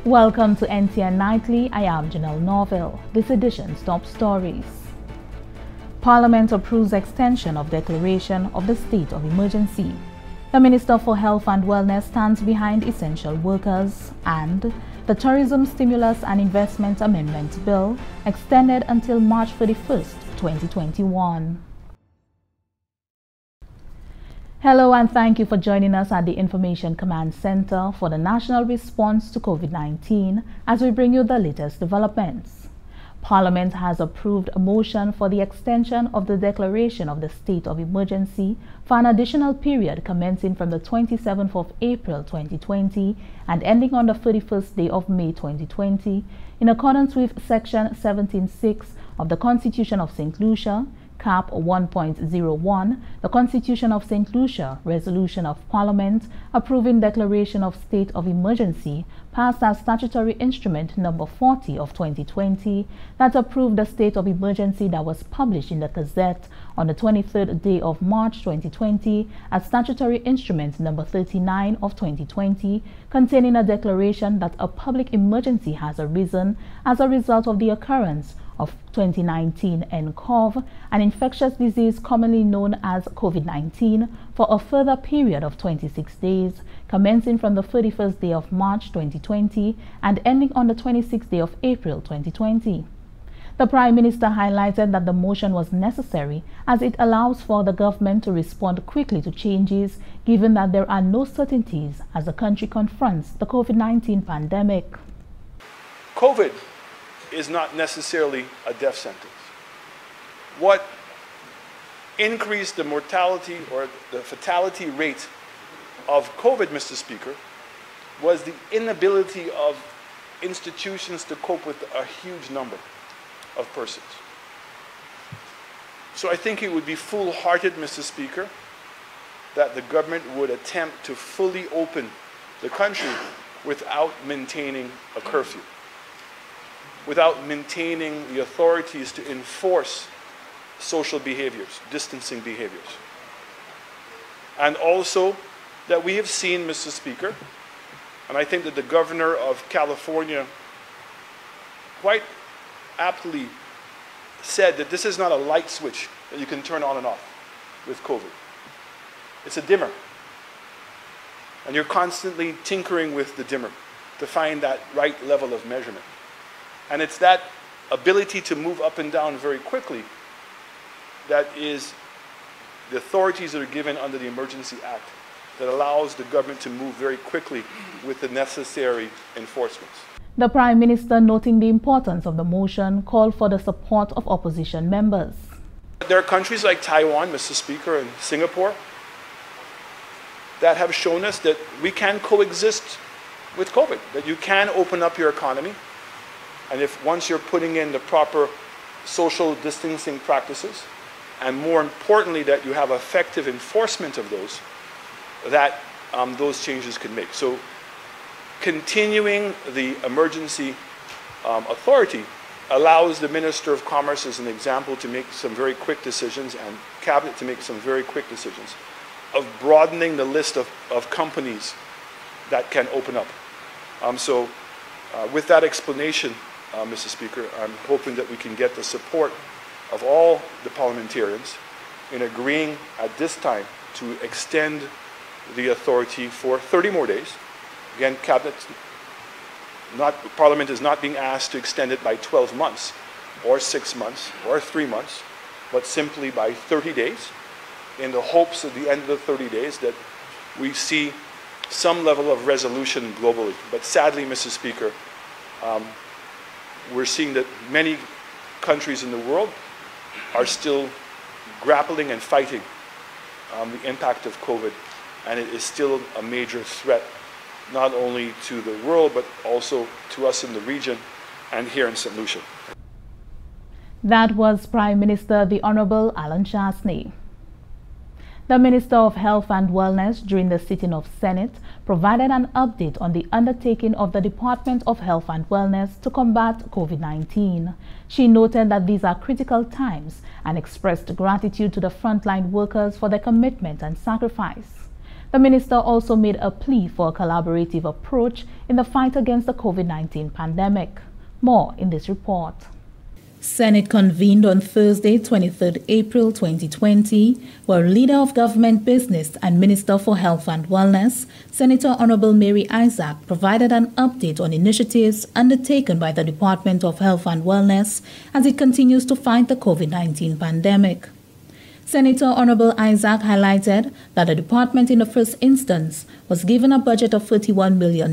Welcome to NTN Nightly. I am Janelle Norville. This edition's top stories. Parliament approves extension of declaration of the state of emergency. The Minister for Health and Wellness stands behind essential workers, and the Tourism Stimulus and Investment Amendment Bill extended until March 31st, 2021. Hello and thank you for joining us at the Information Command Center for the National Response to COVID-19 as we bring you the latest developments. Parliament has approved a motion for the extension of the declaration of the state of emergency for an additional period commencing from the 27th of April 2020 and ending on the 31st day of May 2020 in accordance with Section 17(6) of the Constitution of St. Lucia, Cap 1.01, the Constitution of St. Lucia, Resolution of Parliament approving declaration of state of emergency passed as statutory instrument number 40 of 2020 that approved the state of emergency that was published in the Gazette on the 23rd day of March 2020 as statutory instrument number 39 of 2020 containing a declaration that a public emergency has arisen as a result of the occurrence of 2019 nCoV, an infectious disease commonly known as COVID-19, for a further period of 26 days, commencing from the 31st day of March 2020 and ending on the 26th day of April 2020. The Prime Minister highlighted that the motion was necessary as it allows for the government to respond quickly to changes, given that there are no certainties as the country confronts the COVID-19 pandemic. COVID is not necessarily a death sentence. What increased the mortality or the fatality rate of COVID, Mr. Speaker, was the inability of institutions to cope with a huge number of persons. So I think it would be foolhardy, Mr. Speaker, that the government would attempt to fully open the country without maintaining a curfew, without maintaining the authorities to enforce social behaviors, distancing behaviors. And also that we have seen, Mr. Speaker, and I think that the governor of California quite aptly said that this is not a light switch that you can turn on and off with COVID. It's a dimmer. And you're constantly tinkering with the dimmer to find that right level of measurement. And it's that ability to move up and down very quickly that is the authorities that are given under the Emergency Act that allows the government to move very quickly with the necessary enforcements. The Prime Minister, noting the importance of the motion, called for the support of opposition members. There are countries like Taiwan, Mr. Speaker, and Singapore that have shown us that we can coexist with COVID, that you can open up your economy. And if once you're putting in the proper social distancing practices, and more importantly, that you have effective enforcement of those, that those changes can make. So continuing the emergency authority allows the Minister of Commerce, as an example, to make some very quick decisions and Cabinet to make some very quick decisions of broadening the list of companies that can open up. With that explanation, Mr. Speaker, I'm hoping that we can get the support of all the parliamentarians in agreeing at this time to extend the authority for 30 more days. Again, Parliament is not being asked to extend it by 12 months or 6 months or 3 months, but simply by 30 days in the hopes at the end of the 30 days that we see some level of resolution globally. But sadly, Mr. Speaker, we're seeing that many countries in the world are still grappling and fighting the impact of COVID, and it is still a major threat, not only to the world, but also to us in the region and here in St. Lucia. That was Prime Minister the Honorable Alan Chasney. The Minister of Health and Wellness during the sitting of Senate provided an update on the undertaking of the Department of Health and Wellness to combat COVID-19. She noted that these are critical times and expressed gratitude to the frontline workers for their commitment and sacrifice. The minister also made a plea for a collaborative approach in the fight against the COVID-19 pandemic. More in this report. Senate convened on Thursday, 23 April 2020, where Leader of Government Business and Minister for Health and Wellness, Senator Honorable Mary Isaac, provided an update on initiatives undertaken by the Department of Health and Wellness as it continues to fight the COVID-19 pandemic. Senator Honorable Isaac highlighted that the department in the first instance was given a budget of $31 million,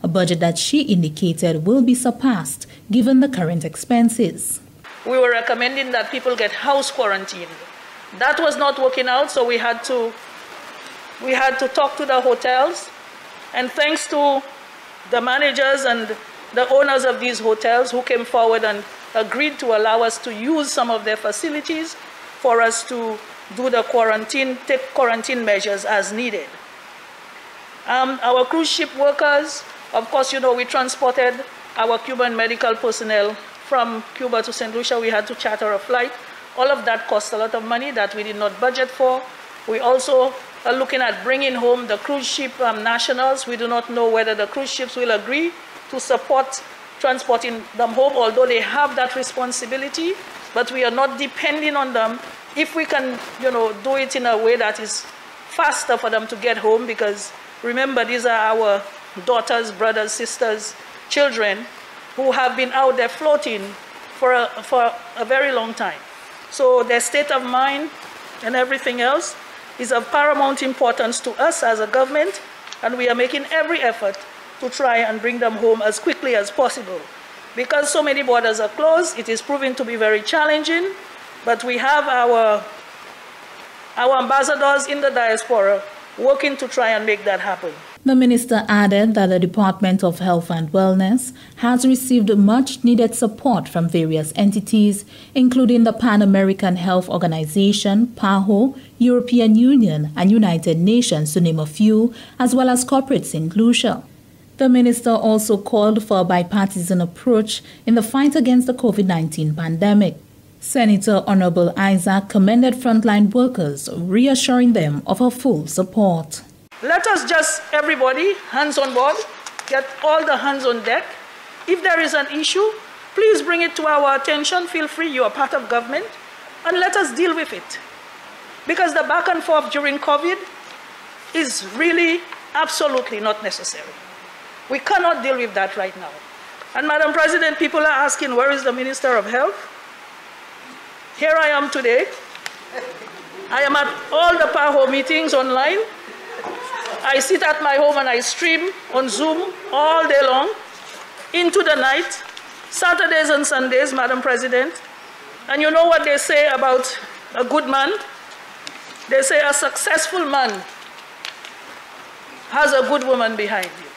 a budget that she indicated will be surpassed given the current expenses. We were recommending that people get house quarantined. That was not working out, so we had to talk to the hotels, and thanks to the managers and the owners of these hotels who came forward and agreed to allow us to use some of their facilities for us to do the take quarantine measures as needed. Our cruise ship workers, of course, we transported our Cuban medical personnel from Cuba to St. Lucia. We had to charter a flight. All of that cost a lot of money that we did not budget for. We also are looking at bringing home the cruise ship nationals. We do not know whether the cruise ships will agree to support transporting them home, although they have that responsibility, but we are not depending on them. If we can, do it in a way that is faster for them to get home, because remember, these are our daughters, brothers, sisters, children who have been out there floating for a very long time. So their state of mind and everything else is of paramount importance to us as a government, and we are making every effort to try and bring them home as quickly as possible. Because so many borders are closed, it is proving to be very challenging, but we have our ambassadors in the diaspora working to try and make that happen. The minister added that the Department of Health and Wellness has received much needed support from various entities, including the Pan American Health Organization, PAHO, European Union, and United Nations, to name a few, as well as corporates in Lucia. The minister also called for a bipartisan approach in the fight against the COVID-19 pandemic. Senator Honorable Isaac commended frontline workers, reassuring them of her full support. Let us just, everybody, hands on board, get all the hands on deck. If there is an issue, please bring it to our attention. Feel free, you are part of government, and let us deal with it. Because the back and forth during COVID is really absolutely not necessary. We cannot deal with that right now. And Madam President, people are asking, where is the Minister of Health? Here I am today. I am at all the PAHO meetings online. I sit at my home and I stream on Zoom all day long, into the night, Saturdays and Sundays, Madam President. And you know what they say about a good man? They say a successful man has a good woman behind you.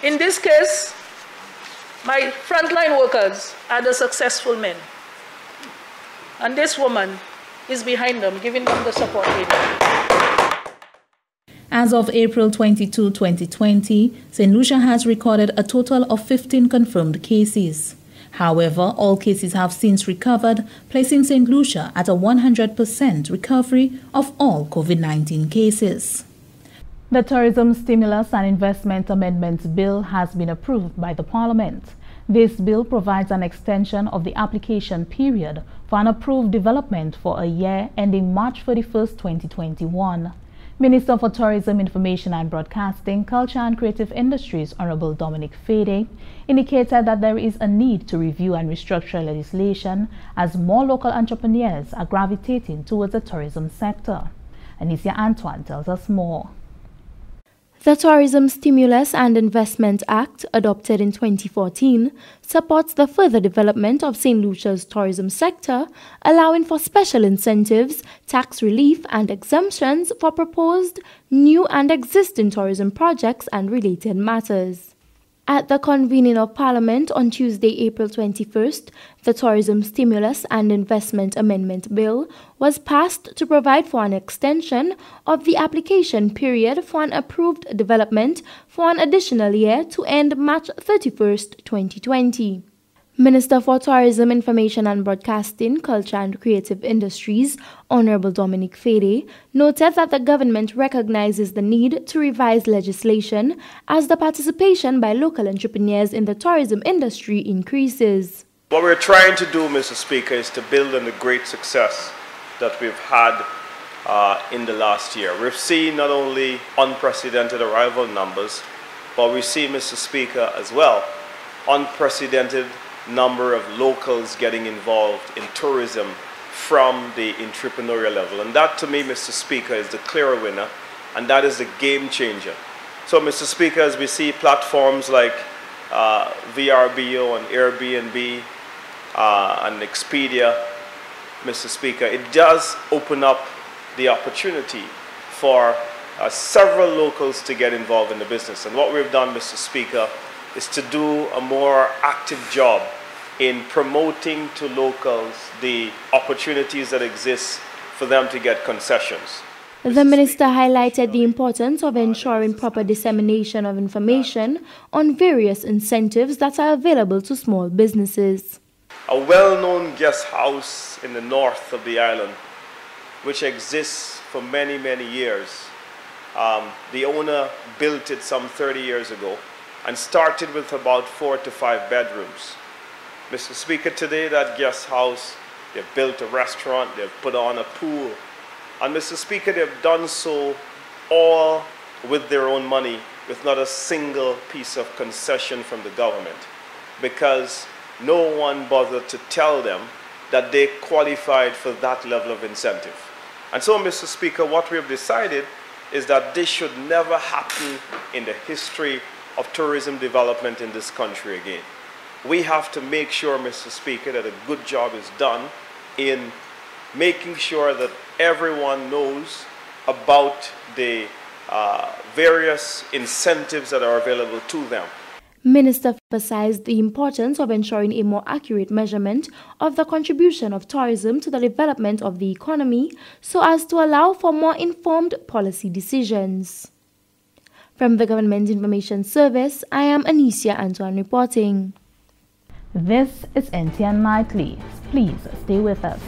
In this case, my frontline workers are the successful men. And this woman is behind them, giving them the support they need. As of April 22, 2020, St. Lucia has recorded a total of 15 confirmed cases. However, all cases have since recovered, placing St. Lucia at a 100% recovery of all COVID-19 cases. The Tourism Stimulus and Investment Amendments Bill has been approved by the Parliament. This bill provides an extension of the application period for an approved development for a year ending March 31, 2021. Minister for Tourism, Information and Broadcasting, Culture and Creative Industries, Honorable Dominic Fede, indicated that there is a need to review and restructure legislation as more local entrepreneurs are gravitating towards the tourism sector. Anicia Antoine tells us more. The Tourism Stimulus and Investment Act, adopted in 2014, supports the further development of St. Lucia's tourism sector, allowing for special incentives, tax relief, and exemptions for proposed, new and existing tourism projects and related matters. At the convening of Parliament on Tuesday, April 21st, the Tourism Stimulus and Investment Amendment Bill was passed to provide for an extension of the application period for an approved development for an additional year to end March 31st, 2020. Minister for Tourism, Information and Broadcasting, Culture and Creative Industries, Honorable Dominic Fede, noted that the government recognizes the need to revise legislation as the participation by local entrepreneurs in the tourism industry increases. What we're trying to do, Mr. Speaker, is to build on the great success that we've had in the last year. We've seen not only unprecedented arrival numbers, but we see, Mr. Speaker, as well, unprecedented number of locals getting involved in tourism from the entrepreneurial level. And that, to me, Mr. Speaker, is the clear winner, and that is the game changer. So, Mr. Speaker, as we see platforms like VRBO and Airbnb and Expedia, Mr. Speaker, it does open up the opportunity for several locals to get involved in the business. And what we've done, Mr. Speaker, is to do a more active job in promoting to locals the opportunities that exist for them to get concessions. The minister highlighted the importance of ensuring proper dissemination of information on various incentives that are available to small businesses. A well-known guest house in the north of the island, which exists for many, many years. The owner built it some 30 years ago and started with about 4 to 5 bedrooms. Mr. Speaker, today that guest house, they've built a restaurant, they've put on a pool. And Mr. Speaker, they've done so all with their own money, with not a single piece of concession from the government, because no one bothered to tell them that they qualified for that level of incentive. And so, Mr. Speaker, what we have decided is that this should never happen in the history of tourism development in this country again. We have to make sure, Mr. Speaker, that a good job is done in making sure that everyone knows about the various incentives that are available to them. Minister emphasized the importance of ensuring a more accurate measurement of the contribution of tourism to the development of the economy so as to allow for more informed policy decisions. From the Government Information Service, I am Anicia Antoine reporting. This is NTN Nightly. Please stay with us.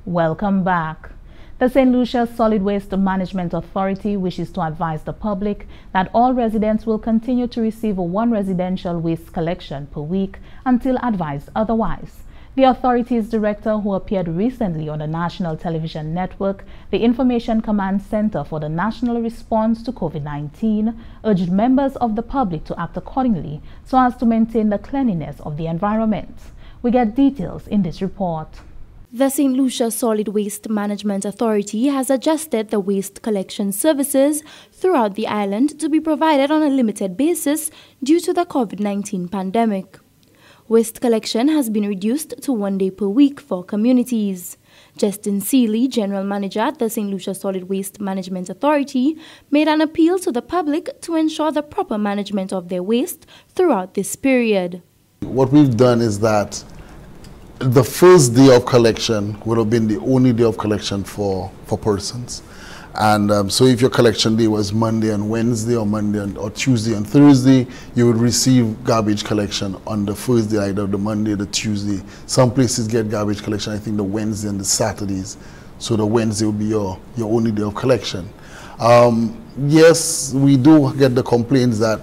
Welcome back. The St. Lucia Solid Waste Management Authority wishes to advise the public that all residents will continue to receive one residential waste collection per week until advised otherwise. The authority's director, who appeared recently on the national television network, the Information Command Center for the National Response to COVID-19, urged members of the public to act accordingly so as to maintain the cleanliness of the environment. We get details in this report. The St. Lucia Solid Waste Management Authority has adjusted the waste collection services throughout the island to be provided on a limited basis due to the COVID-19 pandemic. Waste collection has been reduced to 1 day per week for communities. Justin Seeley, General Manager at the St. Lucia Solid Waste Management Authority, made an appeal to the public to ensure the proper management of their waste throughout this period. What we've done is that the first day of collection would have been the only day of collection for persons. And so if your collection day was Monday and Wednesday, or Monday or Tuesday and Thursday, you would receive garbage collection on the first day, either the Monday or the Tuesday. Some places get garbage collection, I think, the Wednesday and the Saturdays. So the Wednesday will be your only day of collection. Yes, we do get the complaints that,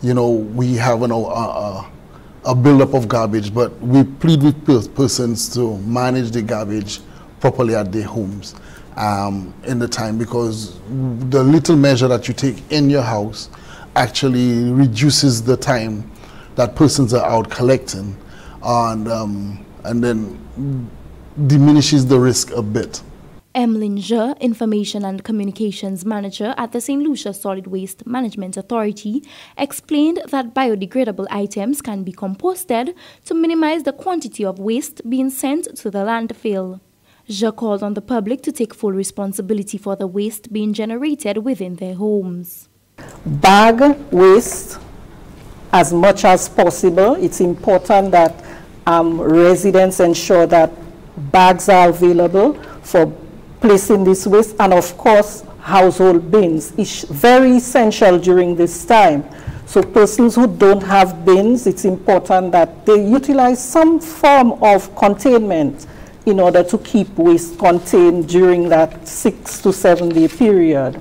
you know, we have a buildup of garbage, but we plead with persons to manage the garbage properly at their homes in the time, because the little measure that you take in your house actually reduces the time that persons are out collecting, and then diminishes the risk a bit. Emlyn Zhe, Information and Communications Manager at the St. Lucia Solid Waste Management Authority, explained that biodegradable items can be composted to minimize the quantity of waste being sent to the landfill. Zhe called on the public to take full responsibility for the waste being generated within their homes. Bag waste as much as possible. It's important that residents ensure that bags are available for placing this waste, and of course household bins is very essential during this time. So persons who don't have bins, it's important that they utilize some form of containment in order to keep waste contained during that 6 to 7 day period.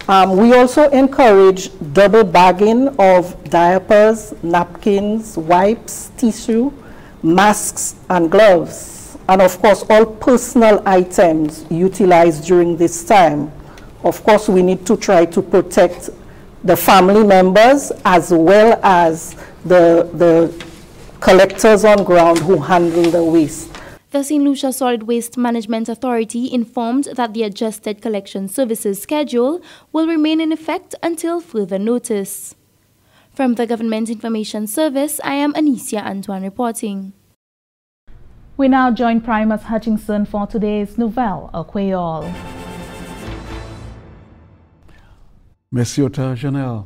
We also encourage double bagging of diapers, napkins, wipes, tissue, masks and gloves. And of course, all personal items utilized during this time. Of course, we need to try to protect the family members as well as the collectors on ground who handle the waste. The St. Lucia Solid Waste Management Authority informed that the adjusted collection services schedule will remain in effect until further notice. From the Government Information Service, I am Anicia Antoine reporting. We now join Primus Hutchinson for today's Nouvelle au Creole. Merci, auteur général.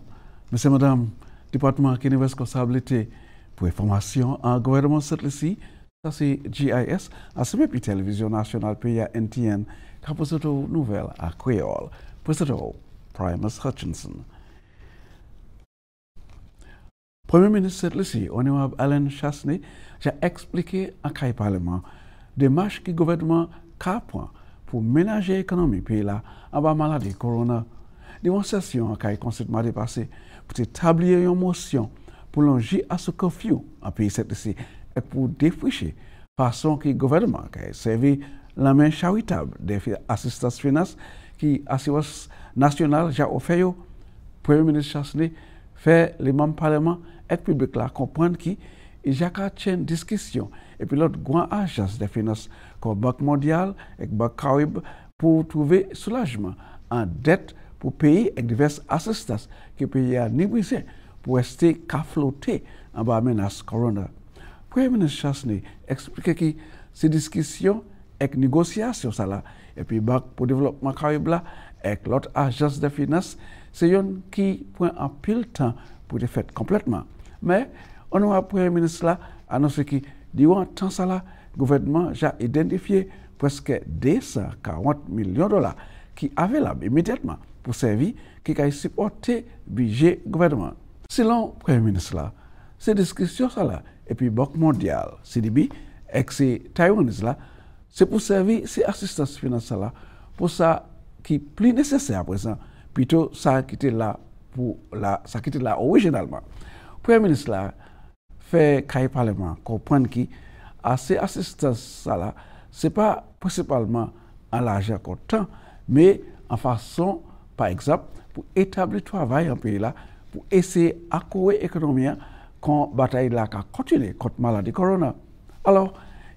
Monsieur, madame, département qui est responsabilité pour information en gouvernement ici, ça c'est GIS, à ce même télévision nationale pays NTN, qui a posé une nouvelle à Creole. Président Primus Hutchinson. Premier ministre ici, honorable Alain Chassné, j'ai expliqué à Caille Parlement des marches que le gouvernement a pris pour ménager l'économie pays là en bas maladie corona. Démonstration à Caille Conseil mardi passé pour établir une motion pour longer à ce curfew en pays ici et pour défricher façon que le gouvernement a servi la main charitable des assistance finance qui assurance nationale j'ai offert au Premier ministre Chassné fait les membres parlement et public là comprendre qui et j'ai une discussion et puis l'autre grande agence de finances comme Banque mondiale et Banque Caraïbe pour trouver soulagement en dette pour payer avec diverses assistances que le pays a négocié pour rester qu'à flotter en bas menace corona. Premier ministre Chassné explique que ces discussions et négociations ça là et puis Banque pour développement Caraïbe là avec l'autre agence de finances c'est une qui prend un pile de temps pour être fait complètement. Mais on a Premier ministre là annoncé que durant temps ça là, le gouvernement a identifié presque 240 millions de dollars qui avaient immédiatement pour servir qui a supporté le budget gouvernement. Selon le Premier ministre là, ces discussions ça là et puis Banque mondiale, CDB et ces Taïwanais là, c'est pour servir ces assistances financières là pour ça qui est plus nécessaire à présent plutôt ça qui était là pour ça qui était là originalement. Premier ministre là fait qu'à parlement comprendre que ces assistances là c'est pas principalement en l'argent comptant mais en façon par exemple pour établir travail en pays là pour essayer d'accroître l'économie quand bataille là continue contre maladie corona. Alors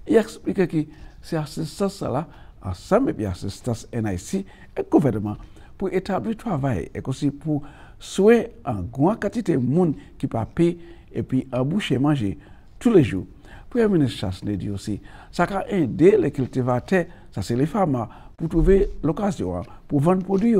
il explique que ces assistances là ensemble et assistance NIC et gouvernement pour établir travail et aussi pour soigner en grande quantité de monde qui peut payer et puis en boucher manger tous les jours. Premier ministre Chassné dit aussi, ça a aidé les cultivateurs, ça c'est les femmes, pour trouver l'occasion pour vendre produits.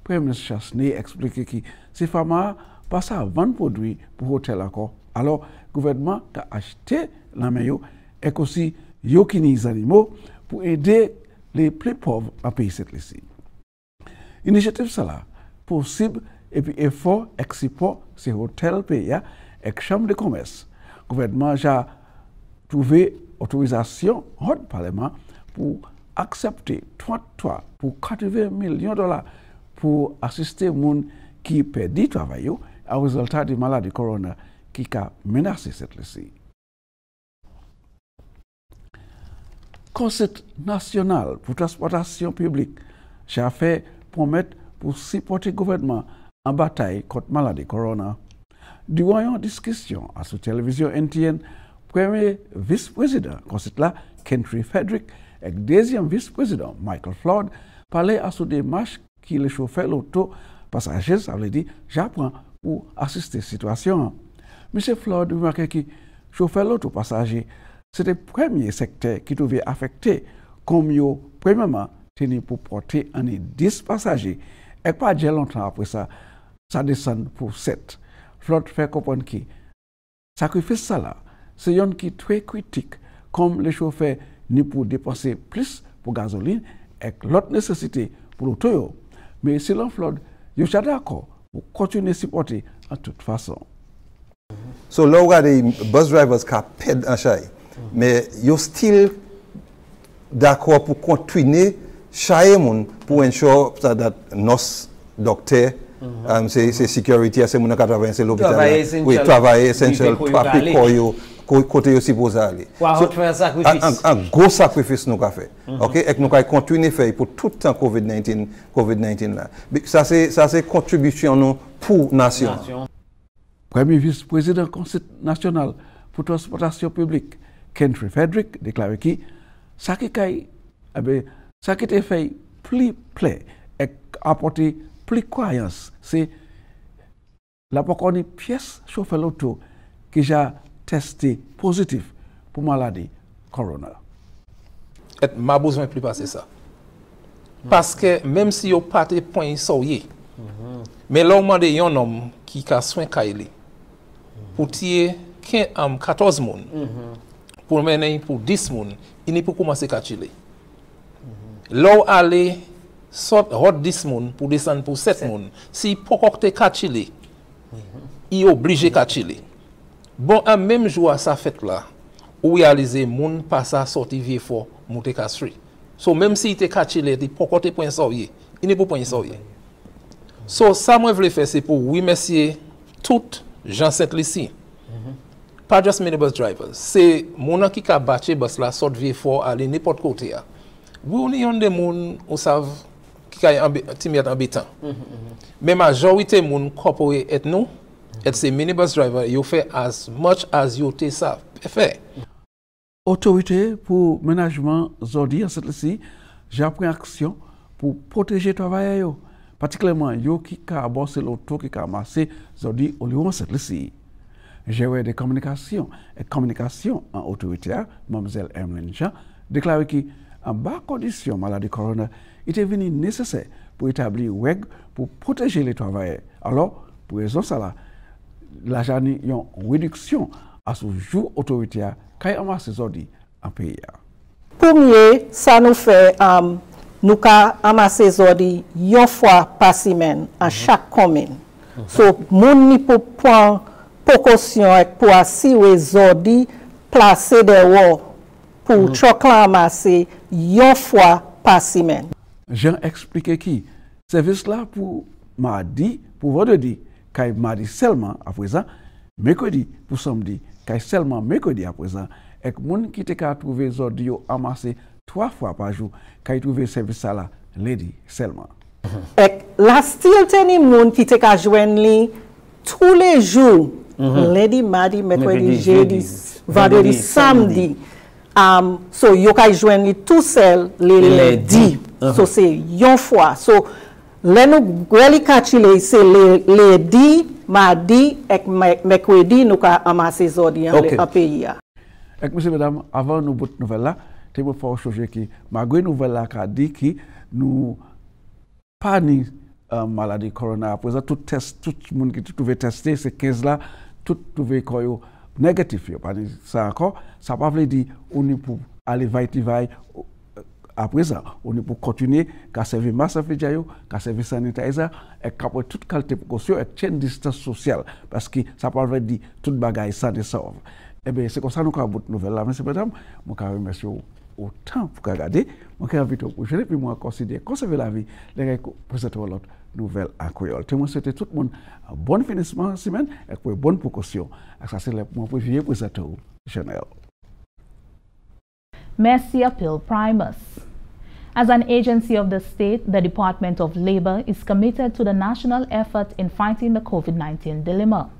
Premier ministre Chassné explique que ces femmes passent à vendre produits pour hôtel encore. Alors, le gouvernement a acheté la maillot et aussi les animaux pour aider les plus pauvres à payer cette liste. Initiative ça là, possible et puis effort, export, c'est hôtel pays et chambre de commerce. Le gouvernement a trouvé autorisation au Parlement pour accepté 33 pour 80 millions de dollars pour assister moun qui perdit travail à résultat de maladie corona qui a menacé cette liste. Conseil national pour transportation publique, j'ai fait promettre pour supporter le gouvernement en bataille contre la maladie corona. Durant une discussion à la télévision NTN, premier vice-président Conseil là, Kentry Frederick, et deuxième vice-président Michael Flood, parlaient à ce démarche qui les chauffeurs l'auto passagers, ça veut dire j'apprends pour assister à la situation. M. Flood remarquait que chauffeur l'auto passager, c'était le premier secteur qui devait affecter, comme yo, premièrement, tenu pour porter 10 passagers. Et pas déjà longtemps après ça, ça descend pour 7. Flood fait comprendre que sacrifice ça là, c'est un qui est très critique, comme les chauffeurs ni pour dépenser plus pour gasoline et l'autre nécessité pour l'auto. Mais selon Flood, je suis d'accord pour continuer à supporter en toute façon. So là, où les bus drivers qui pèdent en chai, mais you're still d'accord pour continuer chai pour ensure that nos docteurs, c'est sécurité, c'est mon travail, c'est l'hôpital. Oui, travail essentiel, pour côté aussi pour aller. Un gros sacrifice nous avons fait. OK, et nous avons continué à faire pour tout le temps COVID-19 là. Ça c'est contribution nous pour nation. Premier vice-président du Conseil national pour transportation publique, Kentry Frederick, déclaré que ça qui a fait plus plaît et apporter plus croyance, c'est la pièce chauffeur l'auto qui a testé positif pour maladie corona. Et m'a besoin plus passer ça. Parce que même si vous pas de point soyez, mais là on demande un homme qui a soin kaili pour tirer 14 moun, pour mener pour 10 moun, il n'est pas commencer à chiller. Là où aller sort hot 10 moun pour descendre pour 7 moun, si pour côté chiller, il est obligé de chiller. Bon, un même jour ça fait là, où réaliser moun passe à sortir vieux fort, monter casserie. So même si il était chiller, il pour côté point sortir, il n'est pas point sortir. So ça moi je voulais faire c'est pour oui messieurs toutes gens cette ici. Pas juste minibus drivers, c'est moun qui a battu bus là sort vieux fort aller n'importe côté. Vous on est des moun ou savent qui a timide habitant. Mais majorité moun corporate et nous et ces minibus drivers you fait as much as you te savent fait. Autorité pour ménagement zodi en cette ici, j'ai pris action pour protéger travailleurs, particulièrement yo qui a bossé l'auto qui a amassé zodi au lieu cette ici. Gérer des communications et communication en autorité, Mme Emeline Jean, déclaré que en bas condition maladie corona, il était venu nécessaire pour établir une règle pour protéger les travailleurs. Alors, pour raison ça, la journée a une réduction à ce jour autorité qui a amassé zodi en pays. Premier, ça nous fait nous amasser zodi une fois par semaine à chaque commune. So, moun ni pour prendre précaution pour assurer zodi placer des voies pour truck amasser une fois par semaine. J'ai expliqué qui service là pour mardi, pour vendredi, quand mardi seulement à présent, mercredi pour samedi, quand seulement mercredi à présent, et que moun qui te ka trouver zodi amassé 3 fois par jour, quand trouver service là lundi seulement. Et la style teni moun qui te ka joindre tous les jours, lundi, mardi, mercredi, jeudi, vendredi, samedi. So you can joindre tout seul les lundi. So c'est une fois. So les nous really catchile c'est les lundi, mardi et mercredi nous ka amasser zodi en pays. Et monsieur mesdames, avant nous bout nouvelle là, te me faut changer qui malgré nouvelle là qu'a dit qui nous pas ni maladie corona après ça tout test tout monde qui trouvé tester ces 15 là tout trouvé quoi négatif yo pas ça encore ça pas veut dire on est pour aller va après ça on est pour continuer qu'à servir masse féjayo qu'à servir sanitizer et qu'après toute qualité précaution et chaîne distance sociale parce que ça pas veut dire toute bagaille ça de sauve. Eh bien c'est comme ça nous avons une nouvelle là monsieur madame moi remercie autant pour regarder, moi qui invite pour gérer puis moi considérer conserver la vie, les présenter l'autre nouvelle à Creole. Je souhaite tout le monde un bon finissement de semaine et pour bonne précaution. Et ça c'est le mon préféré présenter Chanel. Mercy Appeal Primus. As an agency of the state, the Department of Labor is committed to the national effort in fighting the COVID-19 dilemma.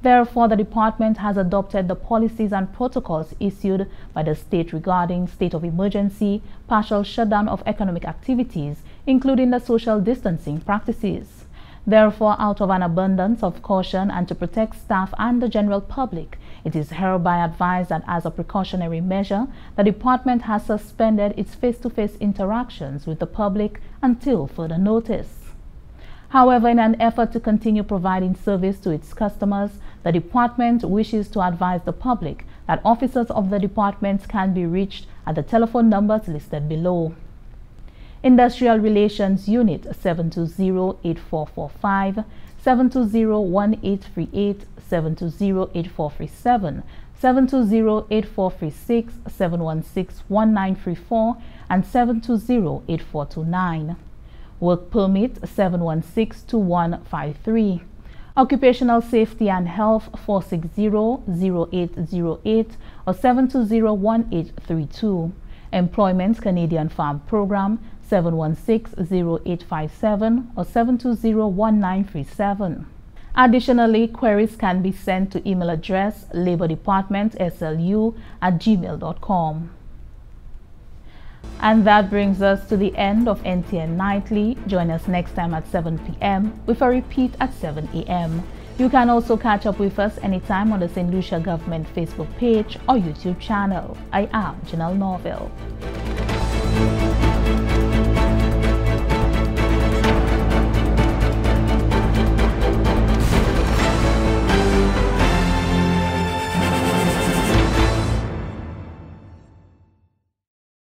Therefore, the department has adopted the policies and protocols issued by the state regarding state of emergency, partial shutdown of economic activities, including the social distancing practices. Therefore, out of an abundance of caution and to protect staff and the general public, it is hereby advised that as a precautionary measure, the department has suspended its face-to-face interactions with the public until further notice. However, in an effort to continue providing service to its customers, the department wishes to advise the public that officers of the department can be reached at the telephone numbers listed below. Industrial Relations Unit 720-8445, 720-1838, 720-8437, 720-8436, 716-1934, and 720-8429. Work Permit 716-2153. Occupational Safety and Health 460-0808 or 720-1832. Employment Canadian Farm Program 716-0857 or 720-1937. Additionally, queries can be sent to email address labordepartmentslu@gmail.com. And that brings us to the end of NTN Nightly. Join us next time at 7 p.m. with a repeat at 7 a.m. You can also catch up with us anytime on the St. Lucia Government Facebook page or YouTube channel. I am Janelle Norville.